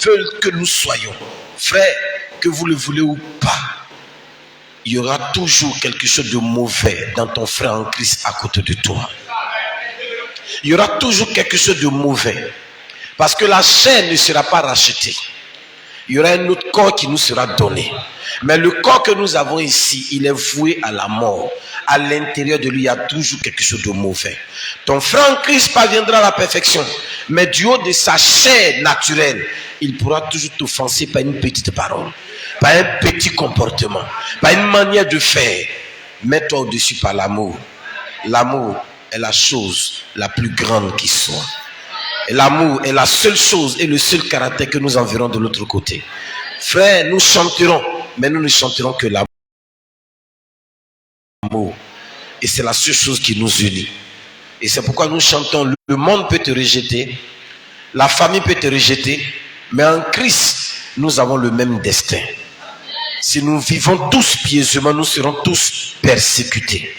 veulent que nous soyons. Frère, que vous le voulez ou pas, il y aura toujours quelque chose de mauvais dans ton frère en Christ à côté de toi. Il y aura toujours quelque chose de mauvais. Parce que la chair ne sera pas rachetée. Il y aura un autre corps qui nous sera donné. Mais le corps que nous avons ici, il est voué à la mort. À l'intérieur de lui, il y a toujours quelque chose de mauvais. Ton frère en Christ parviendra à la perfection. Mais du haut de sa chair naturelle, il pourra toujours t'offenser par une petite parole, par un petit comportement, par une manière de faire. Mets-toi au-dessus par l'amour. L'amour est la chose la plus grande qui soit. Et l'amour est la seule chose et le seul caractère que nous enverrons de l'autre côté. Frère, nous chanterons, mais nous ne chanterons que l'amour. Et c'est la seule chose qui nous unit. Et c'est pourquoi nous chantons, le monde peut te rejeter, la famille peut te rejeter, mais en Christ, nous avons le même destin. Si nous vivons tous pieusement, nous serons tous persécutés.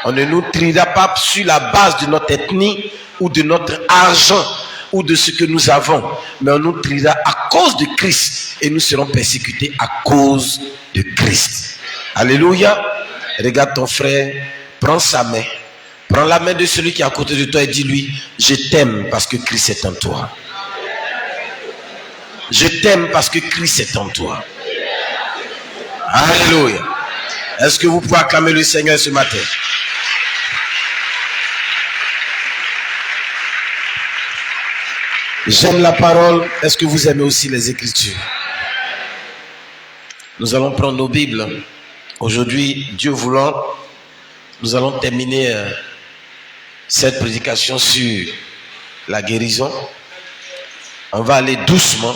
On ne nous triera pas sur la base de notre ethnie ou de notre argent ou de ce que nous avons, mais on nous triera à cause de Christ et nous serons persécutés à cause de Christ. Alléluia. Regarde ton frère, prends sa main, prends la main de celui qui est à côté de toi et dis-lui, je t'aime parce que Christ est en toi. Je t'aime parce que Christ est en toi. Alléluia. Est-ce que vous pouvez acclamer le Seigneur ce matin? J'aime la parole. Est-ce que vous aimez aussi les Écritures? Nous allons prendre nos Bibles. Aujourd'hui, Dieu voulant, nous allons terminer cette prédication sur la guérison. On va aller doucement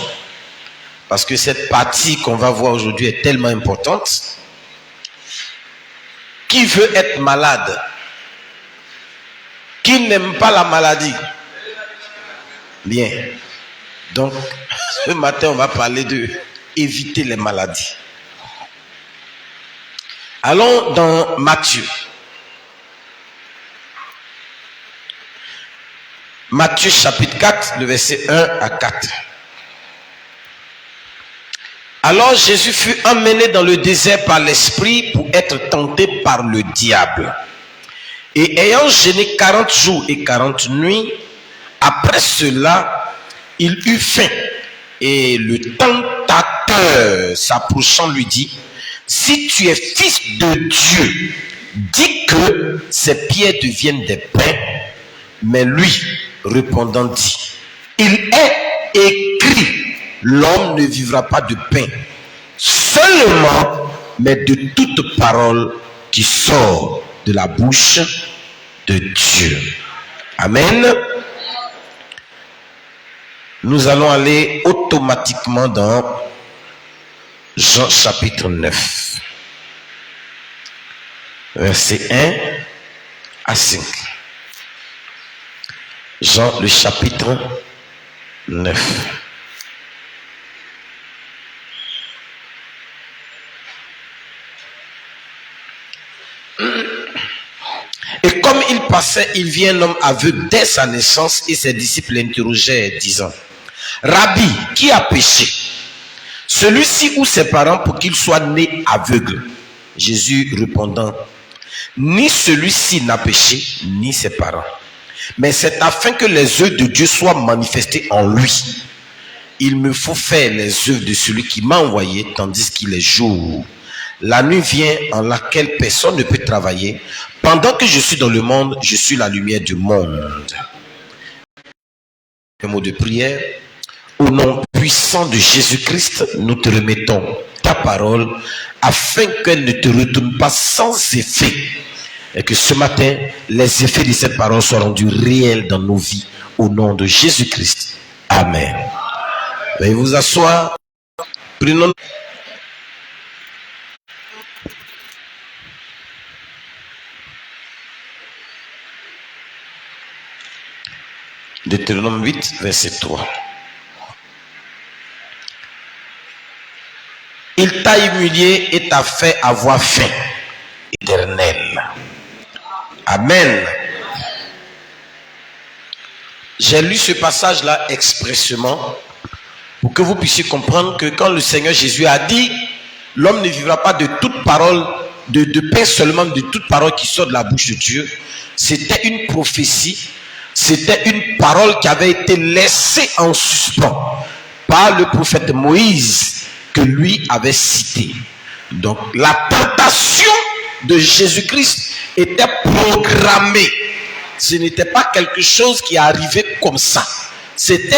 parce que cette partie qu'on va voir aujourd'hui est tellement importante. Qui veut être malade? Qui n'aime pas la maladie? Bien. Donc, ce matin, on va parler de éviter les maladies. Allons dans Matthieu. Matthieu chapitre 4, le verset 1 à 4. Alors Jésus fut emmené dans le désert par l'Esprit pour être tenté par le diable. Et ayant jeûné 40 jours et 40 nuits, après cela, il eut faim. Et le tentateur, s'approchant, lui dit, si tu es fils de Dieu, dis que ces pierres deviennent des pains. Mais lui, répondant, dit, il est écrit, l'homme ne vivra pas de pain seulement, mais de toute parole qui sort de la bouche de Dieu. Amen. Nous allons aller automatiquement dans Jean chapitre 9, verset 1 à 5. Jean le chapitre 9. Et comme il passait, il vit un homme aveugle dès sa naissance et ses disciples l'interrogèrent, disant, Rabbi, qui a péché, celui-ci ou ses parents, pour qu'il soit né aveugle? Jésus répondant, ni celui-ci n'a péché, ni ses parents, mais c'est afin que les œuvres de Dieu soient manifestées en lui. Il me faut faire les œuvres de celui qui m'a envoyé, tandis qu'il est jour. La nuit vient en laquelle personne ne peut travailler. Pendant que je suis dans le monde, je suis la lumière du monde. Un mot de prière. Au nom puissant de Jésus-Christ, nous te remettons ta parole afin qu'elle ne te retourne pas sans effet. Et que ce matin, les effets de cette parole soient rendus réels dans nos vies. Au nom de Jésus-Christ. Amen. Veuillez vous asseoir. Prenons. Deutéronome 8, verset 3. Il t'a humilié et t'a fait avoir faim éternelle. Amen. J'ai lu ce passage-là expressément Pour que vous puissiez comprendre que quand le Seigneur Jésus a dit, l'homme ne vivra pas de toute parole, de pain seulement, de toute parole qui sort de la bouche de Dieu, c'était une prophétie, c'était une parole qui avait été laissée en suspens par le prophète Moïse, que lui avait cité. Donc la tentation de Jésus-Christ était programmée. Ce n'était pas quelque chose qui arrivait comme ça. C'était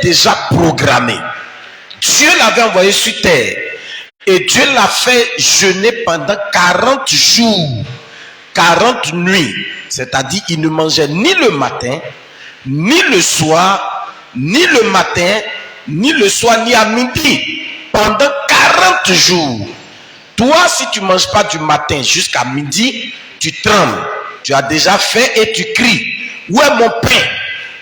déjà programmé. Dieu l'avait envoyé sur terre et Dieu l'a fait jeûner pendant 40 jours, 40 nuits. C'est-à-dire il ne mangeait ni le matin, ni le soir, ni le matin, ni le soir, ni à midi. Pendant 40 jours. Toi, si tu ne manges pas du matin jusqu'à midi, tu trembles. Tu as déjà faim et tu cries. Où est mon pain?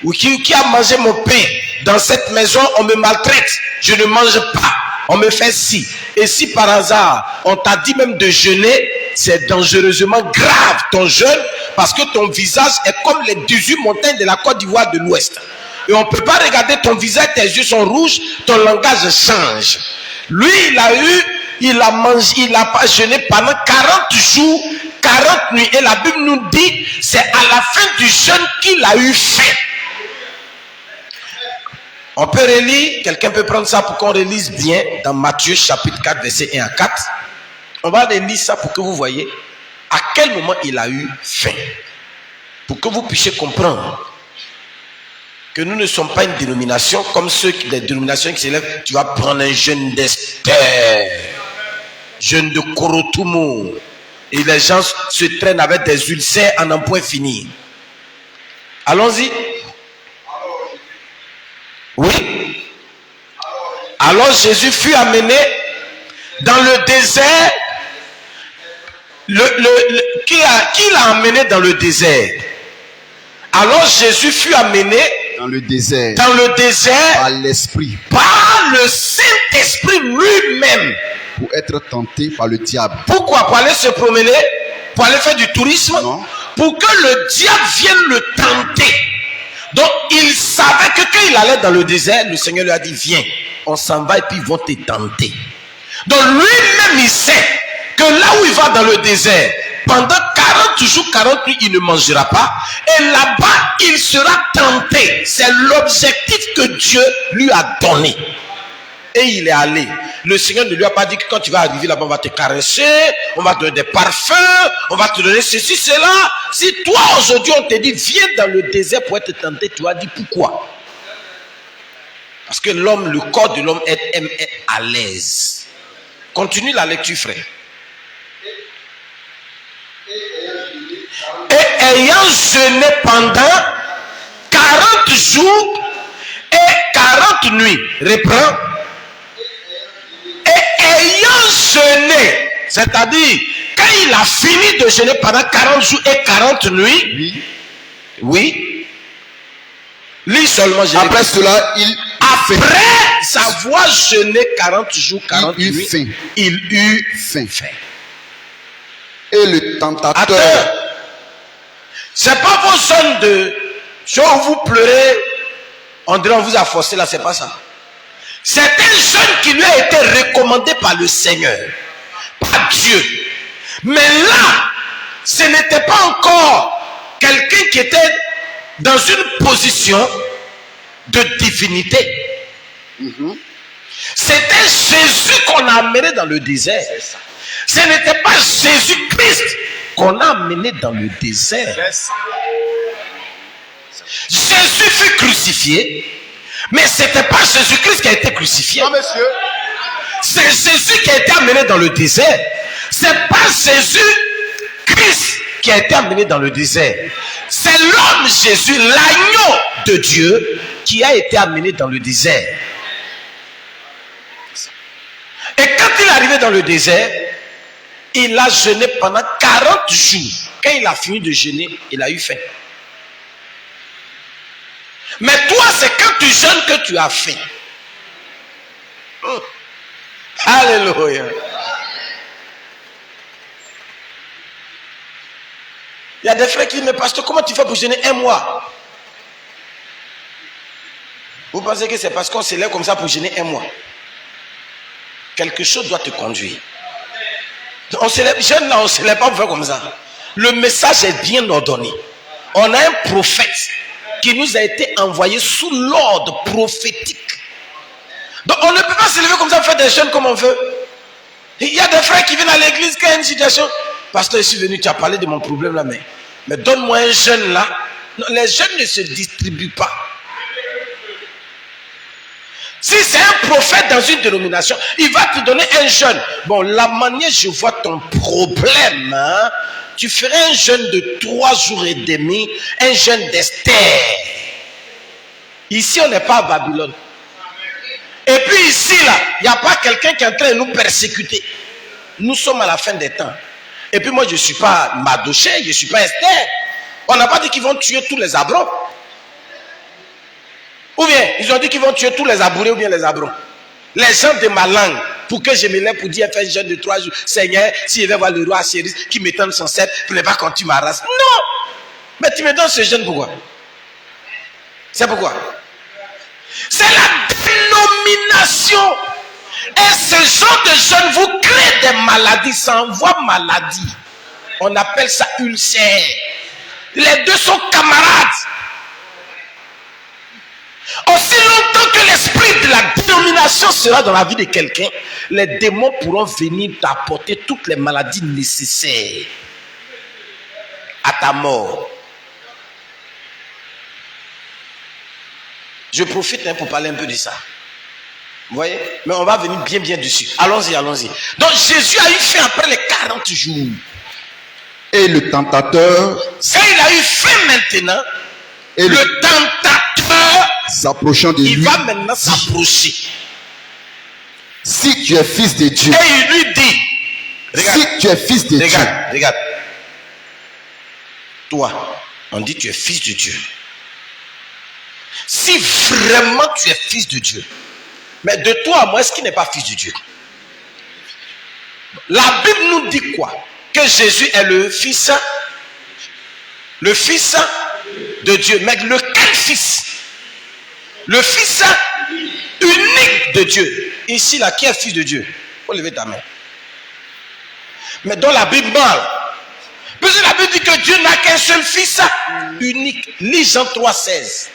Ou qui a mangé mon pain? Dans cette maison, on me maltraite. Je ne mange pas. On me fait ci. Et si par hasard, on t'a dit même de jeûner, c'est dangereusement grave ton jeûne, parce que ton visage est comme les 18 montagnes de la Côte d'Ivoire de l'Ouest. Et on ne peut pas regarder ton visage, tes yeux sont rouges, ton langage change. Lui, il a mangé, il a pas jeûné pendant 40 jours, 40 nuits. Et la Bible nous dit, c'est à la fin du jeûne qu'il a eu faim. On peut relire, quelqu'un peut prendre ça pour qu'on relise bien dans Matthieu chapitre 4, verset 1 à 4. On va relire ça pour que vous voyez à quel moment il a eu faim. Pour que vous puissiez comprendre que nous ne sommes pas une dénomination comme les dénominations qui s'élèvent. Tu vas prendre un jeûne d'Esther, jeûne de Korotumo, et les gens se traînent avec des ulcères à n'en point finir. Allons-y. Oui. Alors Jésus fut amené dans le désert. Qui l'a amené dans le désert? Alors Jésus fut amené dans le désert par l'esprit, par le Saint-Esprit lui-même, pour être tenté par le diable. Pourquoi? Pour aller se promener, pour aller faire du tourisme? Non. Pour que le diable vienne le tenter. Donc il savait que quand il allait dans le désert, le Seigneur lui a dit, viens, on s'en va et puis ils vont te tenter. Donc lui-même il sait que là où il va dans le désert, pendant 40 jours, 40 nuits, il ne mangera pas. Et là-bas, il sera tenté. C'est l'objectif que Dieu lui a donné. Et il est allé. Le Seigneur ne lui a pas dit que quand tu vas arriver là-bas, on va te caresser, on va te donner des parfums, on va te donner ceci, cela. Si toi, aujourd'hui, on te dit, viens dans le désert pour être tenté, tu as dit pourquoi? Parce que l'homme, le corps de l'homme est à l'aise. Continue la lecture, frère. Et ayant jeûné pendant 40 jours et 40 nuits, reprends. Et ayant jeûné, c'est-à-dire quand il a fini de jeûner pendant 40 jours et 40 nuits, oui, lis seulement. Après cela, après avoir jeûné 40 jours, 40 nuits, il eut faim. Et le tentateur. C'est pas vos zones de choses où vous pleurez, on dirait on vous a forcé là, c'est pas ça. C'est un jeûne qui lui a été recommandé par le Seigneur, par Dieu. Mais là, ce n'était pas encore quelqu'un qui était dans une position de divinité. C'était Jésus qu'on a amené dans le désert. Ce n'était pas Jésus-Christ qu'on a amené dans le désert. Jésus fut crucifié, mais ce n'était pas Jésus-Christ qui a été crucifié. Non, monsieur. C'est Jésus qui a été amené dans le désert. Ce n'est pas Jésus-Christ qui a été amené dans le désert. C'est l'homme Jésus, l'agneau de Dieu, qui a été amené dans le désert. Et quand il est arrivé dans le désert, il a jeûné pendant 40 jours. Quand il a fini de jeûner, il a eu faim. Mais toi, c'est quand tu jeûnes que tu as faim. Alléluia. Il y a des frères qui disent, mais pasteur, comment tu fais pour jeûner un mois? Vous pensez que c'est parce qu'on se lève comme ça pour gêner un mois? Quelque chose doit te conduire. On se lève, jeune là, on se lève pas pour faire comme ça. Le message est bien ordonné. On a un prophète qui nous a été envoyé sous l'ordre prophétique. Donc on ne peut pas se lever comme ça pour faire des jeûnes comme on veut. Il y a des frères qui viennent à l'église qui a une situation. Pasteur, je suis venu, tu as parlé de mon problème là, mais donne-moi un jeûne là. Non, les jeûnes ne se distribuent pas. Si c'est un prophète dans une dénomination, il va te donner un jeûne. Bon, la manière je vois ton problème, hein, tu ferais un jeûne de 3 jours et demi, un jeûne d'Esther. Ici, on n'est pas à Babylone. Et puis ici, là, il n'y a pas quelqu'un qui est en train de nous persécuter. Nous sommes à la fin des temps. Et puis moi, je ne suis pas Madoché, je ne suis pas Esther. On n'a pas dit qu'ils vont tuer tous les Abrons. Ou bien, ils ont dit qu'ils vont tuer tous les Abourés ou bien les Abrons. Les gens de ma langue, pour que je me lève pour dire, fais un jeûne de 3 jours. Seigneur, si je vais voir le roi Assyrie qui m'étend son sceptre, il ne va pas quand tu m'arrases. Non! Mais tu me donnes ce jeûne pourquoi? C'est pourquoi? C'est la dénomination. Et ce genre de jeûne vous crée des maladies, ça envoie maladie. On appelle ça ulcère. Les deux sont camarades. Aussi longtemps que l'esprit de la dénomination sera dans la vie de quelqu'un, les démons pourront venir t'apporter toutes les maladies nécessaires à ta mort. Je profite pour parler un peu de ça. Vous voyez? Mais on va venir bien dessus. Allons-y. Donc Jésus a eu faim après les 40 jours. Et le tentateur, et il a eu faim maintenant. Et le tentateur, s'approchant de lui, il va maintenant s'approcher. Si tu es fils de Dieu. Et il lui dit, regarde, si tu es fils de Dieu. Regarde. Toi, on dit tu es fils de Dieu. Si vraiment tu es fils de Dieu, mais de toi à moi, est-ce qu'il n'est pas fils de Dieu? La Bible nous dit quoi? Que Jésus est le fils de Dieu. Mais lequel fils? Le fils unique de Dieu. Ici, là, qui est fils de Dieu? Faut lever ta main. Mais dans la Bible parle. Parce que la Bible dit que Dieu n'a qu'un seul fils unique. Lis Jean 3,16.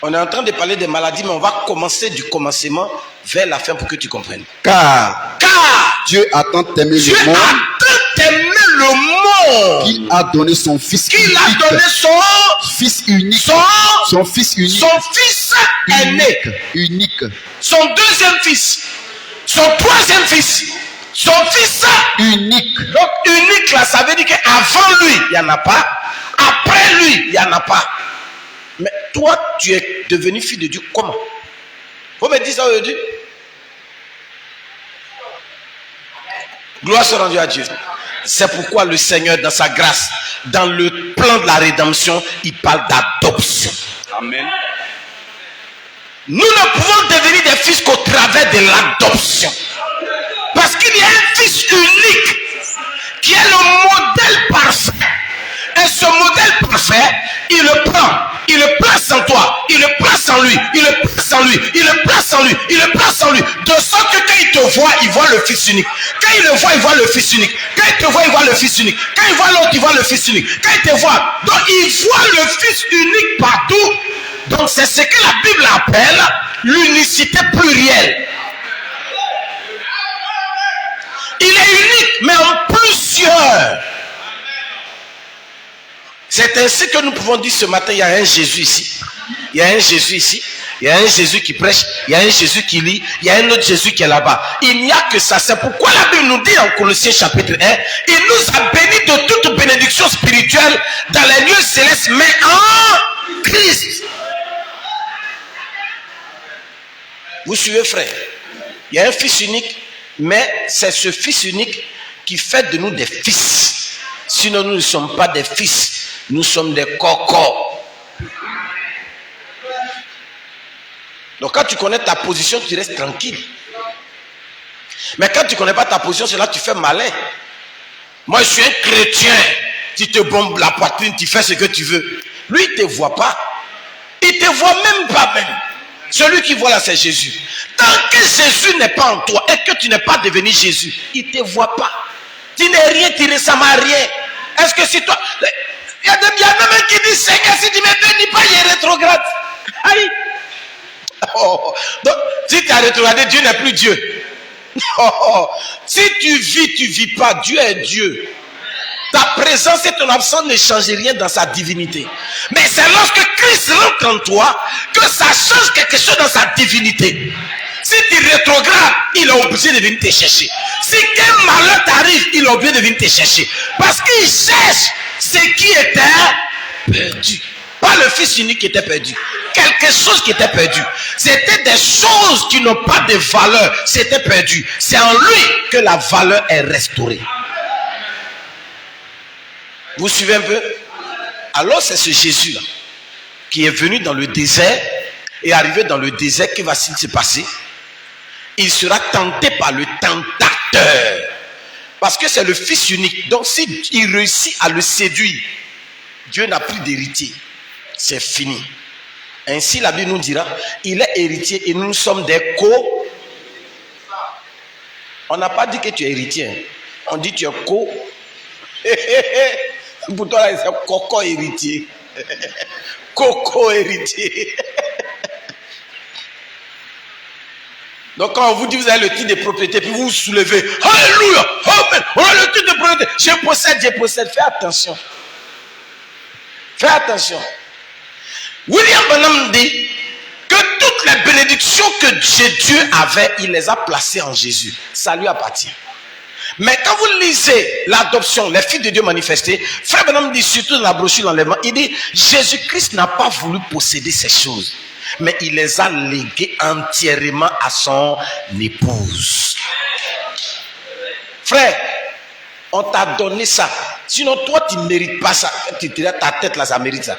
On est en train de parler des maladies, mais on va commencer du commencement vers la fin pour que tu comprennes. Car Dieu a tant aimé le monde. Qu'il a donné son fils unique. A donné son fils unique. Son fils unique. Son fils aîné. Unique. Son deuxième fils. Son troisième fils. Son fils unique. Donc unique là, ça veut dire qu'avant lui, il n'y en a pas. Après lui, il n'y en a pas. Mais toi, tu es devenu fils de Dieu comment? Vous me dites ça aujourd'hui? Gloire soit rendue à Dieu. C'est pourquoi le Seigneur, dans sa grâce, dans le plan de la rédemption, il parle d'adoption. Amen. Nous ne pouvons devenir des fils qu'au travers de l'adoption. Parce qu'il y a un fils unique qui est le modèle parfait. Et ce modèle parfait, il le prend, il le place en toi, il le place en lui, il le place en lui, il le place en lui, il le place en lui. De sorte que quand il te voit, il voit le fils unique. Quand il le voit, il voit le fils unique. Quand il te voit, il voit le fils unique. Quand il voit l'autre, il voit le fils unique. Quand il te voit, donc il voit le fils unique partout. Donc c'est ce que la Bible appelle l'unicité plurielle. Il est unique, mais en plusieurs. C'est ainsi que nous pouvons dire ce matin, il y a un Jésus ici. Il y a un Jésus ici. Il y a un Jésus qui prêche. Il y a un Jésus qui lit. Il y a un autre Jésus qui est là-bas. Il n'y a que ça. C'est pourquoi la Bible nous dit en Colossiens chapitre 1, il nous a bénis de toute bénédiction spirituelle dans les lieux célestes, mais en Christ. Vous suivez, frère? Il y a un fils unique, mais c'est ce fils unique qui fait de nous des fils. Sinon, nous ne sommes pas des fils. Nous sommes des cocos. Donc quand tu connais ta position, tu restes tranquille. Mais quand tu ne connais pas ta position, c'est là que tu fais malin. Moi, je suis un chrétien. tu te bombes la poitrine, tu fais ce que tu veux. Lui, il ne te voit pas. Il ne te voit même pas même. Celui qui voit là, c'est Jésus. Tant que Jésus n'est pas en toi et que tu n'es pas devenu Jésus, il ne te voit pas. Tu n'es rien, tu ne ressembles à rien. Est-ce que c'est toi? Il y a même qui dit, Seigneur, si tu ne me bénis pas, il est rétrograde. Aïe. Oh. Donc, si tu as rétrogradé, Dieu n'est plus Dieu. Oh. Si tu vis pas. Dieu est Dieu. Ta présence et ton absence ne changent rien dans sa divinité. Mais c'est lorsque Christ rentre en toi que ça change quelque chose dans sa divinité. Si tu rétrogrades, il est obligé de venir te chercher. Si quel malheur t'arrive, il est obligé de venir te chercher. Parce qu'il cherche ce qui était perdu. Pas le Fils unique qui était perdu. Quelque chose qui était perdu. C'était des choses qui n'ont pas de valeur. C'était perdu. C'est en lui que la valeur est restaurée. Vous suivez un peu? Alors c'est ce Jésus-là qui est venu dans le désert et arrivé dans le désert, que va-t-il se passer? Il sera tenté par le tentateur. Parce que c'est le Fils unique. Donc s'il réussit à le séduire, Dieu n'a plus d'héritier. C'est fini. Ainsi la Bible nous dira, il est héritier et nous sommes des co. On n'a pas dit que tu es héritier. On dit que tu es co. Pour toi, là, c'est coco héritier. Coco héritier. Donc, quand on vous dit vous avez le titre de propriété, puis vous vous soulevez. Alléluia! Amen! On a le titre de propriété. Je possède. Fais attention. Fais attention. William Branham dit que toutes les bénédictions que Dieu avait, il les a placées en Jésus. Ça lui appartient. Mais quand vous lisez l'adoption, les filles de Dieu manifestées, Frère Branham dit, surtout dans la brochure l'enlèvement, il dit, Jésus-Christ n'a pas voulu posséder ces choses, mais il les a léguées entièrement à son épouse. Frère, on t'a donné ça. Sinon, toi, tu ne mérites pas ça. Tu te dis, ta tête là, ça mérite ça.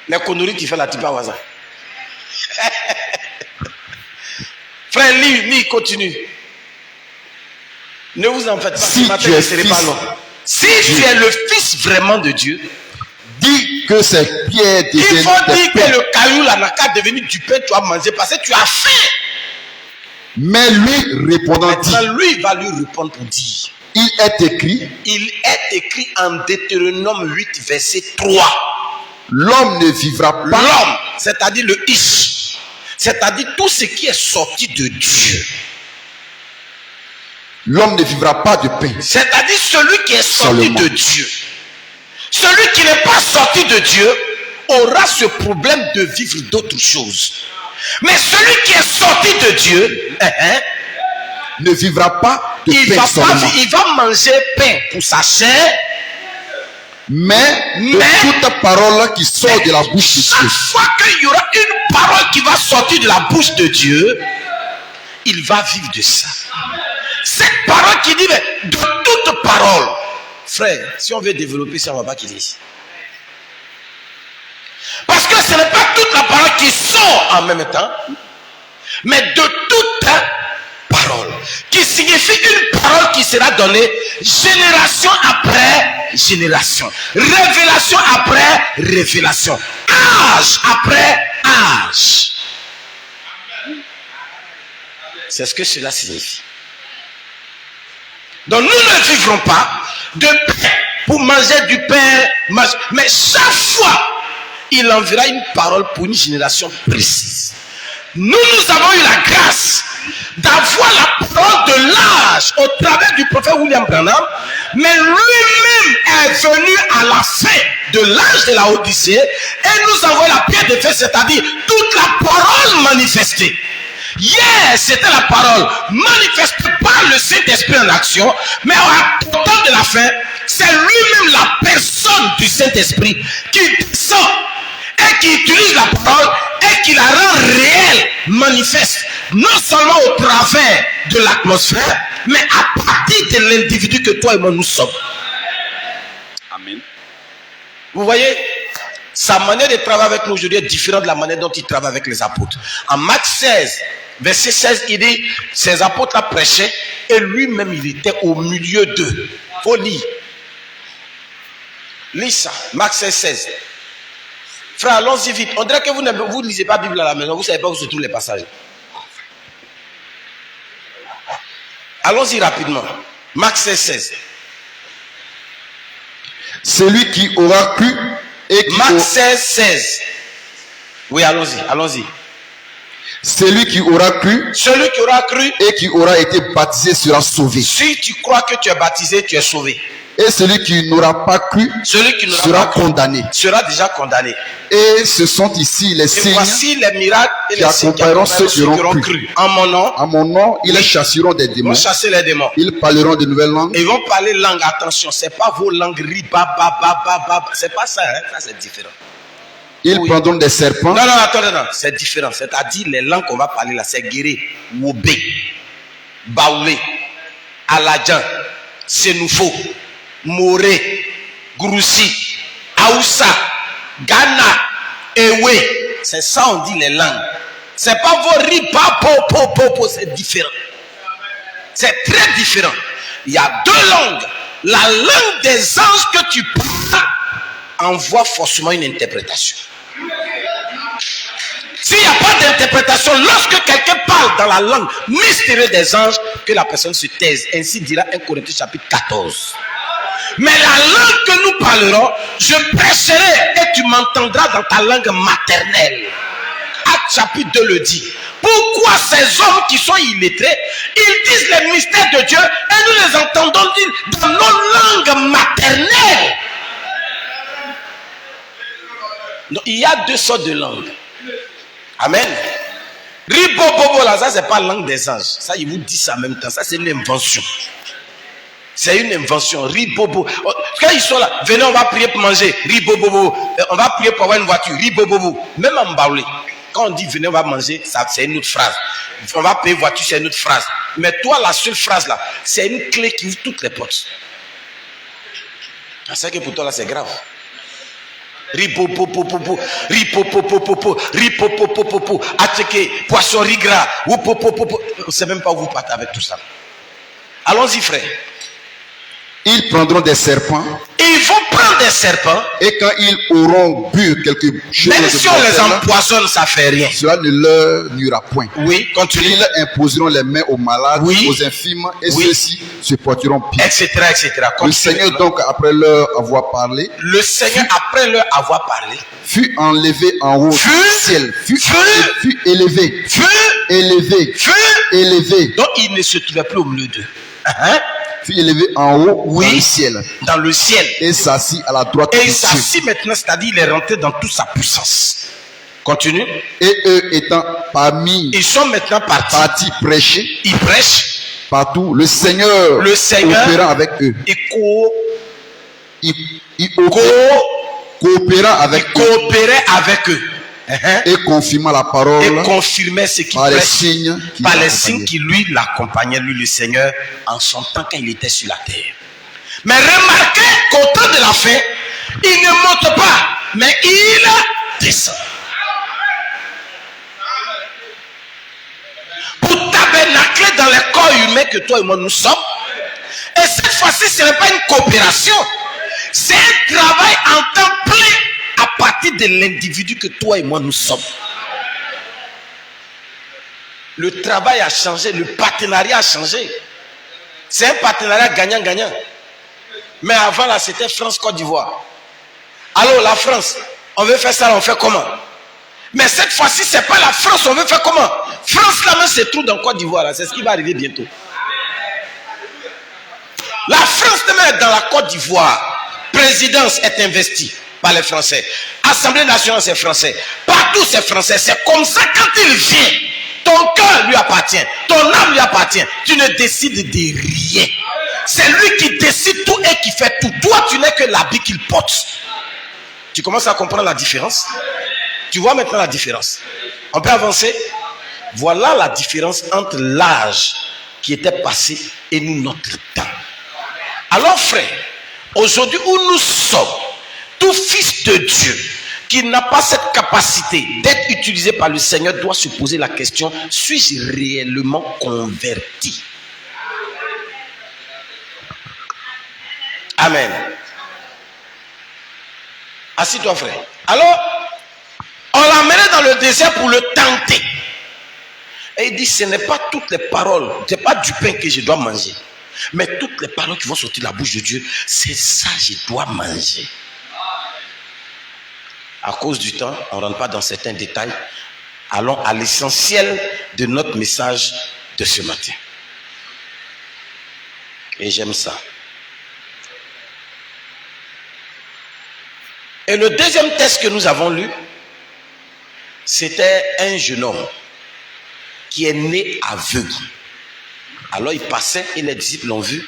Les conneries, tu fais là, tu peux avoir ça. Frère, lis, continue. Ne vous en faites pas. Si tu es fils, pas long. Si tu es le Fils vraiment de Dieu, dis que ces pierres deviennent il faut dire des que le caillou là n'a qu'à devenir du pain, tu as mangé parce que tu as faim. Mais lui répondant dit, maintenant lui va lui répondre pour dire, il est écrit en Deutéronome 8 verset 3, l'homme ne vivra pas. L'homme, c'est-à-dire le Ish, c'est-à-dire tout ce qui est sorti de Dieu. L'homme ne vivra pas de pain. C'est-à-dire celui qui est sorti de Dieu. Celui qui n'est pas sorti de Dieu aura ce problème de vivre d'autres choses. Mais celui qui est sorti de Dieu ne vivra pas de pain seulement. Il va manger pain pour sa chair. Mais toute parole qui sort de la bouche de Dieu. Chaque fois qu'il y aura une parole qui va sortir de la bouche de Dieu, il va vivre de ça. Cette parole qui dit, mais de toute parole. Frère, si on veut développer ça, on ne va pas quitter ici. Parce que ce n'est pas toute la parole qui sort en même temps, mais de toute parole. Qui signifie une parole qui sera donnée génération après génération. Révélation après révélation. Âge après âge. C'est ce que cela signifie. Donc nous ne vivrons pas de pain pour manger du pain, mais chaque fois, il enverra une parole pour une génération précise. Nous avons eu la grâce d'avoir la parole de l'âge au travers du prophète William Branham, mais lui-même est venu à la fin de l'âge de la Odyssée et nous avons la pierre de feu, c'est-à-dire toute la parole manifestée. Hier, c'était la parole manifestée par le Saint-Esprit en action, mais au temps de la fin, c'est lui-même la personne du Saint-Esprit qui descend et qui utilise la parole et qui la rend réelle, manifeste, non seulement au travers de l'atmosphère, mais à partir de l'individu que toi et moi nous sommes. Amen. Vous voyez, sa manière de travailler avec nous aujourd'hui est différente de la manière dont il travaille avec les apôtres. En Marc 16, verset 16, il dit, ces apôtres prêchaient et lui-même il était au milieu d'eux. Faut lire. Lis ça. Marc 16. Frère, allons-y vite. On dirait que vous ne lisez pas la Bible à la maison. Vous ne savez pas où se trouvent les passages. Allons-y rapidement. Marc 16. Celui qui aura cru et qui Marc 16. Oui, allons-y. Celui qui aura cru et qui aura été baptisé sera sauvé. Si tu crois que tu es baptisé, tu es sauvé. Et celui qui n'aura pas cru sera condamné. Sera déjà condamné. Et ce sont ici les signes voici les miracles et qui accompagneront ceux qui auront cru. En mon nom, ils chasseront des démons. Vont chasser les démons. Ils parleront de nouvelles langues. Ils vont parler langue. Attention, c'est pas vos langues c'est pas ça, hein? Ça c'est différent. Ils prendront des serpents. Non, attends, c'est différent. C'est-à-dire les langues qu'on va parler là, c'est Guéré, Wobé, Baoulé, Aladjan, Senoufo, Moré, Groussi, Aoussa, Ghana, Ewe. C'est ça on dit les langues. C'est pas vos ripa, c'est différent. C'est très différent. Il y a deux langues. La langue des anges que tu parles envoie forcément une interprétation. S'il n'y a pas d'interprétation, lorsque quelqu'un parle dans la langue mystérieuse des anges, que la personne se taise. Ainsi dira 1 Corinthiens chapitre 14. Mais la langue que nous parlerons, je prêcherai et tu m'entendras dans ta langue maternelle. Acte chapitre 2 le dit. Pourquoi ces hommes qui sont illettrés, ils disent les mystères de Dieu et nous les entendons dire dans nos langues maternelles? Donc, il y a deux sortes de langues. Amen. Ribobobo là, ça c'est pas la langue des anges. Ça, ils vous disent ça en même temps. Ça c'est une invention. C'est une invention. Ribobo. Quand ils sont là, venez, on va prier pour manger. Ribobobo. On va prier pour avoir une voiture. Ribobobo. Même en Baoulé. Quand on dit venez, on va manger, ça c'est une autre phrase. On va payer voiture, c'est une autre phrase. Mais toi, la seule phrase là, c'est une clé qui ouvre toutes les portes. C'est que pour toi là, c'est grave. Ripopopopopo, ripopopopopo, ripopopopopo, ateke, poisson rigra, wopopopopo. On ne sait même pas où vous partez avec tout ça. Allons-y, frère. Ils prendront des serpents. Ils vont prendre des serpents. Et quand ils auront bu quelque chose, même si on les empoisonne, ça fait rien. Cela ne leur nuira point. Oui, continue. Ils imposeront les mains aux malades, aux infirmes, et ceux-ci se porteront bien. Etc. Continue. Le Seigneur donc, après leur avoir parlé, fut enlevé en haut du ciel, fut élevé. Donc il ne se trouvait plus au milieu d'eux. Fut élevé en haut dans le ciel. Et s'assit à la droite de Dieu. Et il s'assit maintenant, c'est-à-dire il est rentré dans toute sa puissance. Continue. Et eux étant parmi, ils sont maintenant partis prêcher. Ils prêchent partout. Le Seigneur coopérant avec eux. Coopérant avec eux. Et confirmant la parole. Et confirmait ce qui par les signes qui lui l'accompagnaient, lui le Seigneur, en son temps quand il était sur la terre. Mais remarquez qu'au temps de la fin, il ne monte pas, mais il descend. Pour tabernacler dans les corps humains que toi et moi nous sommes. Et cette fois-ci, ce n'est pas une coopération. C'est un travail en temps plein à partir de l'individu que toi et moi nous sommes. Le travail a changé, le partenariat a changé. C'est un partenariat gagnant-gagnant. Mais avant là, c'était France-Côte d'Ivoire. Alors la France, on veut faire ça, on fait comment? Mais cette fois-ci, c'est pas la France, on veut faire comment? France là même se trouve dans Côte d'Ivoire, c'est ce qui va arriver bientôt. La France même est dans la Côte d'Ivoire. Présidence est investie par les Français. Assemblée nationale, c'est français. Partout, c'est français. C'est comme ça, quand il vient, ton cœur lui appartient. Ton âme lui appartient. Tu ne décides de rien. C'est lui qui décide tout et qui fait tout. Toi, tu n'es que l'habit qu'il porte. Tu commences à comprendre la différence? Tu vois maintenant la différence. On peut avancer? Voilà la différence entre l'âge qui était passé et nous, notre temps. Alors, frère, aujourd'hui où nous sommes, tout fils de Dieu qui n'a pas cette capacité d'être utilisé par le Seigneur doit se poser la question: suis-je réellement converti? Amen. Assis-toi, frère. Alors, on l'a amené dans le désert pour le tenter. Et il dit, ce n'est pas toutes les paroles, ce n'est pas du pain que je dois manger. Mais toutes les paroles qui vont sortir de la bouche de Dieu, c'est ça que je dois manger. À cause du temps, on ne rentre pas dans certains détails. Allons à l'essentiel de notre message de ce matin. Et j'aime ça. Et le deuxième texte que nous avons lu, c'était un jeune homme qui est né aveugle. Alors il passait et les disciples l'ont vu.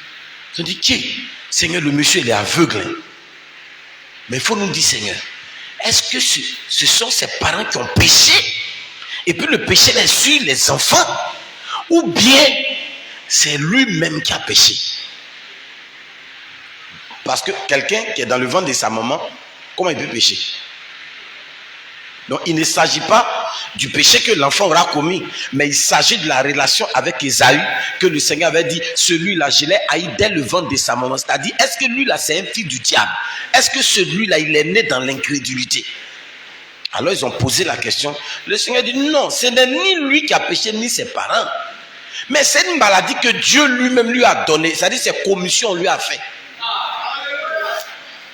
Ils ont dit, qui? Seigneur, le monsieur il est aveugle. Mais il faut nous dire, Seigneur, est-ce que ce sont ses parents qui ont péché? Et puis le péché est sur les enfants? Ou bien c'est lui-même qui a péché? Parce que quelqu'un qui est dans le ventre de sa maman, comment il peut pécher? Donc il ne s'agit pas du péché que l'enfant aura commis, mais il s'agit de la relation avec Ésaü, que le Seigneur avait dit, celui-là je l'ai haï dès le ventre de sa maman. C'est-à-dire, est-ce que lui-là c'est un fils du diable? Est-ce que celui-là il est né dans l'incrédulité? Alors ils ont posé la question. Le Seigneur dit, non, ce n'est ni lui qui a péché, ni ses parents. Mais c'est une maladie que Dieu lui-même lui a donnée. C'est-à-dire, c'est commission on lui a fait.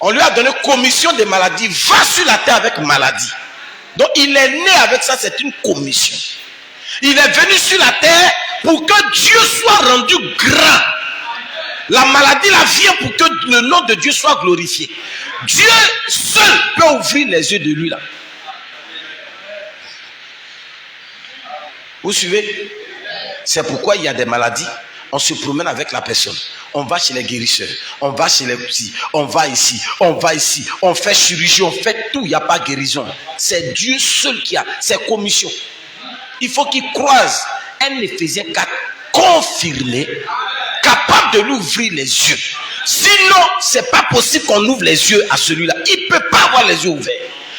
On lui a donné commission des maladies. Va sur la terre avec maladie. Donc il est né avec ça, c'est une commission. Il est venu sur la terre pour que Dieu soit rendu grand. La maladie là vient pour que le nom de Dieu soit glorifié. Dieu seul peut ouvrir les yeux de lui là. Vous suivez? C'est pourquoi il y a des maladies. On se promène avec la personne. On va chez les guérisseurs. On va chez les psys. On va ici. On va ici. On fait chirurgie. On fait tout. Il n'y a pas de guérison. C'est Dieu seul qui a. C'est commission. Il faut qu'il croise un Éphésiens 4 confirmé, capable de lui ouvrir les yeux. Sinon, c'est pas possible qu'on ouvre les yeux à celui-là. Il ne peut pas avoir les yeux ouverts.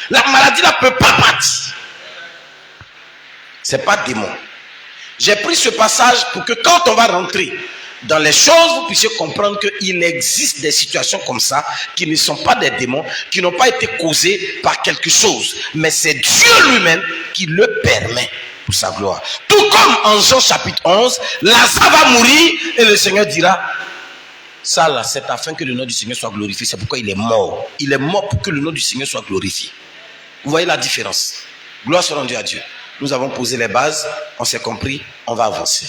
La maladie ne peut pas partir. C'est pas démon. J'ai pris ce passage pour que quand on va rentrer dans les choses, vous puissiez comprendre qu'il existe des situations comme ça qui ne sont pas des démons, qui n'ont pas été causées par quelque chose. Mais c'est Dieu lui-même qui le permet pour sa gloire. Tout comme en Jean chapitre 11, Lazare va mourir et le Seigneur dira, ça là, c'est afin que le nom du Seigneur soit glorifié. C'est pourquoi il est mort. Il est mort pour que le nom du Seigneur soit glorifié. Vous voyez la différence. Gloire soit rendue à Dieu. Nous avons posé les bases, on s'est compris, on va avancer.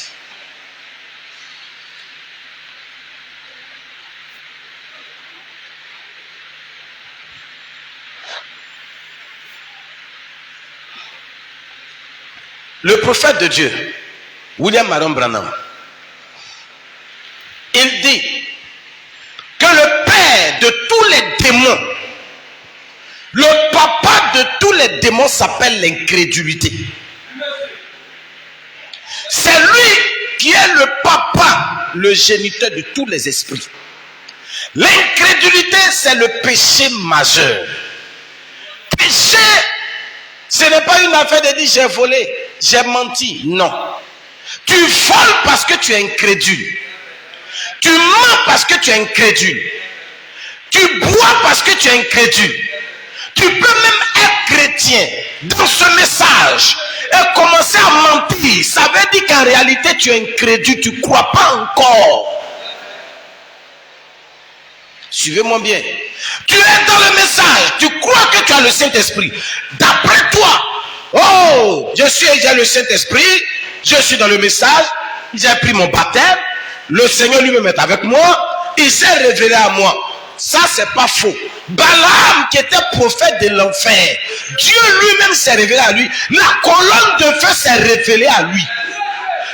Le prophète de Dieu, William Marion Branham, il dit que le père de tous les démons, le papa de tous les démons s'appelle l'incrédulité. C'est lui qui est le papa, le géniteur de tous les esprits. L'incrédulité, c'est le péché majeur. Péché, ce n'est pas une affaire de dire j'ai volé, j'ai menti. Non. Tu voles parce que tu es incrédule. Tu mens parce que tu es incrédule. Tu bois parce que tu es incrédule. Tu peux même être chrétien dans ce message et commencer à mentir. Ça veut dire qu'en réalité tu es incrédule, tu ne crois pas encore. Suivez-moi bien. Tu es dans le message, tu crois que tu as le Saint-Esprit. D'après toi, oh, j'ai le Saint-Esprit, je suis dans le message, j'ai pris mon baptême, le Seigneur lui-même est avec moi, il s'est révélé à moi. Ça, c'est pas faux. Balaam, qui était prophète de l'enfer, Dieu lui-même s'est révélé à lui. La colonne de feu s'est révélée à lui.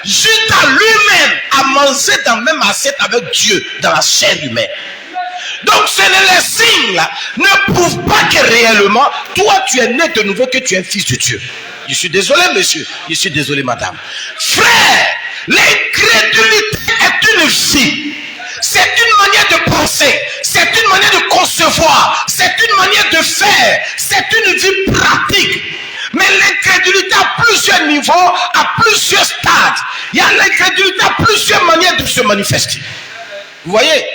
Judas lui-même a mangé dans la même assiette avec Dieu, dans la chair humaine. Donc, les signes là ne prouvent pas que réellement, toi, tu es né de nouveau, que tu es un fils de Dieu. Je suis désolé, monsieur. Je suis désolé, madame. Frère, l'incrédulité est une vie. C'est une manière de penser, c'est une manière de concevoir, c'est une manière de faire, c'est une vie pratique. Mais l'incrédulité a plusieurs niveaux, à plusieurs stades. Il y a l'incrédulité à plusieurs manières de se manifester. Vous voyez,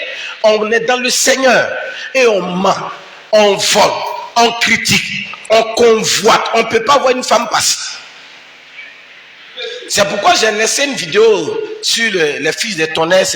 on est dans le Seigneur et on ment, on vole, on critique, on convoite. On ne peut pas voir une femme passer. C'est pourquoi j'ai laissé une vidéo sur les fils des tonnerres.